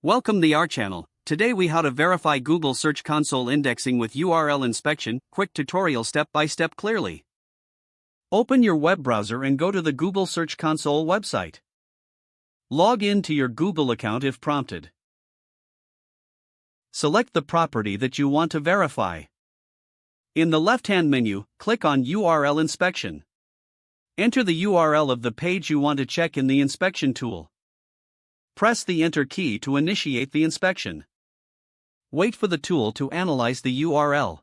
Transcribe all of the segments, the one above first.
Welcome to our channel. Today we how to verify Google Search Console indexing with URL inspection, quick tutorial step by step clearly. Open your web browser and go to the Google Search Console website. Log in to your Google account if prompted. Select the property that you want to verify. In the left-hand menu, click on URL inspection. Enter the URL of the page you want to check in the inspection tool. Press the Enter key to initiate the inspection. Wait for the tool to analyze the URL.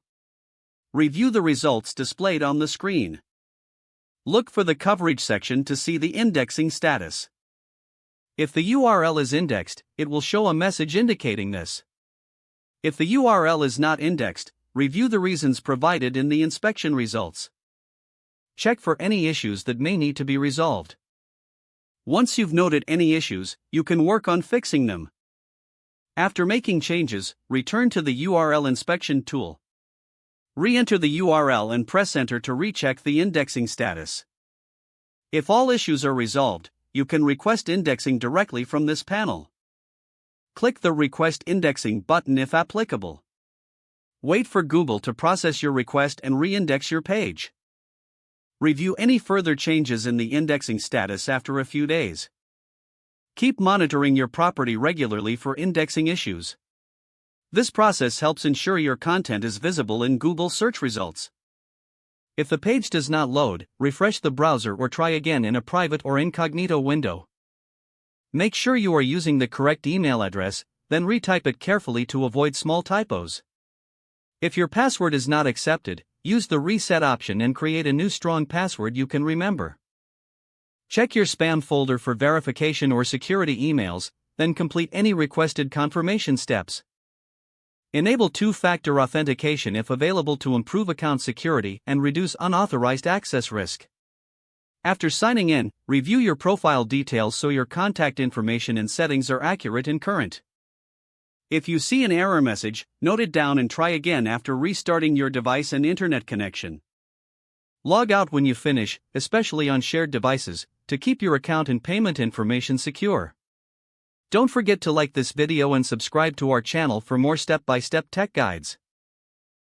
Review the results displayed on the screen. Look for the coverage section to see the indexing status. If the URL is indexed, it will show a message indicating this. If the URL is not indexed, review the reasons provided in the inspection results. Check for any issues that may need to be resolved. Once you've noted any issues, you can work on fixing them. After making changes, return to the URL inspection tool. Re-enter the URL and press Enter to recheck the indexing status. If all issues are resolved, you can request indexing directly from this panel. Click the Request Indexing button if applicable. Wait for Google to process your request and re-index your page. Review any further changes in the indexing status after a few days. Keep monitoring your property regularly for indexing issues. This process helps ensure your content is visible in Google search results. If the page does not load, refresh the browser or try again in a private or incognito window. Make sure you are using the correct email address, then retype it carefully to avoid small typos. If your password is not accepted, use the reset option and create a new strong password you can remember. Check your spam folder for verification or security emails, then complete any requested confirmation steps. Enable two-factor authentication if available to improve account security and reduce unauthorized access risk. After signing in, review your profile details so your contact information and settings are accurate and current. If you see an error message, note it down and try again after restarting your device and internet connection. Log out when you finish, especially on shared devices, to keep your account and payment information secure. Don't forget to like this video and subscribe to our channel for more step-by-step tech guides.